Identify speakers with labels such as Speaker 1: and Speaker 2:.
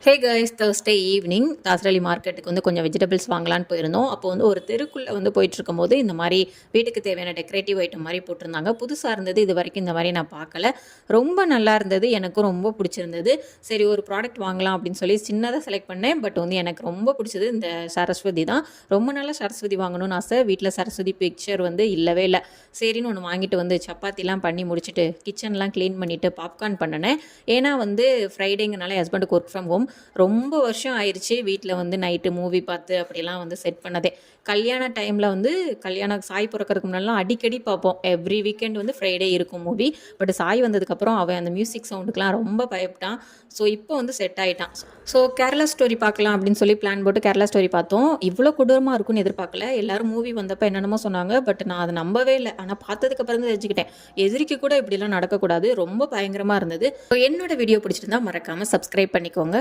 Speaker 1: Hey guys, Thursday evening தாசரளி மார்க்கெட்டுக்கு வந்து கொஞ்சம் வெஜிடபிள்ஸ் வாங்கலான்னு போயிருந்தோம். அப்போ வந்து ஒரு தெருக்குள்ளே வந்து போயிட்டுருக்கும்போது இந்த மாதிரி வீட்டுக்கு தேவையான டெக்கரேட்டிவ் ஐட்டம் மாதிரி போட்டிருந்தாங்க. புதுசாக இருந்தது, இது வரைக்கும் இந்த மாதிரி நான் பார்க்கல. ரொம்ப நல்லா இருந்தது, எனக்கும் ரொம்ப பிடிச்சிருந்தது. சரி, ஒரு ப்ராடக்ட் வாங்கலாம் அப்படின்னு சொல்லி சின்னதாக செலக்ட் பண்ணேன். பட் வந்து எனக்கு ரொம்ப பிடிச்சது இந்த சரஸ்வதி தான். ரொம்ப நாளாக சரஸ்வதி வாங்கணும்னு ஆசை. வீட்டில் சரஸ்வதி பிக்சர் வந்து இல்லவே இல்லை. சரின்னு ஒன்று வாங்கிட்டு வந்து சப்பாத்திலாம் பண்ணி முடிச்சுட்டு கிச்சன்லாம் க்ளீன் பண்ணிவிட்டு பாப்கார்ன் பண்ணினேன். ஏன்னா வந்து ஃப்ரைடேங்கனால ஹஸ்பண்டுக்கு ஒர்க் ஃப்ரம் ஹோம். ரொம்ப வருஷம் ஆயிடுச்சு வீட்டில் வந்து நைட்டு மூவி பார்த்து அப்படிலாம் வந்து செட் பண்ணதே. கல்யாண டைமில் வந்து சாய் பிறக்கிறதுக்கு முன்னாடிலாம் அடிக்கடி பார்ப்போம். எவ்ரி வீக்கெண்ட் வந்து ஃப்ரைடே இருக்கும் மூவி. பட் சாய் வந்ததுக்கப்புறம் அவன் அந்த மியூசிக் சவுண்டுக்கெலாம் ரொம்ப பயப்பட்டான். ஸோ இப்போ வந்து செட் ஆகிட்டான். ஸோ கேரளா ஸ்டோரி பார்க்கலாம் அப்படின்னு சொல்லி பிளான் போட்டு கேரளா ஸ்டோரி பார்த்தோம். இவ்வளோ கொடூரமாக இருக்கும்னு எதிர்பார்க்கல. எல்லாரும் மூவி வந்தப்போ என்னென்னமோ சொன்னாங்க. பட் நான் அதை நம்பவே இல்லை. ஆனால் பார்த்ததுக்கப்புறம் தான் தெரிஞ்சுக்கிட்டேன், எதிரிக்கு கூட இப்படிலாம் நடக்கக்கூடாது. ரொம்ப பயங்கரமாக இருந்தது. ஸோ என்னோட வீடியோ பிடிச்சிருந்தா மறக்காமல் சப்ஸ்கிரைப் பண்ணிக்கோங்க.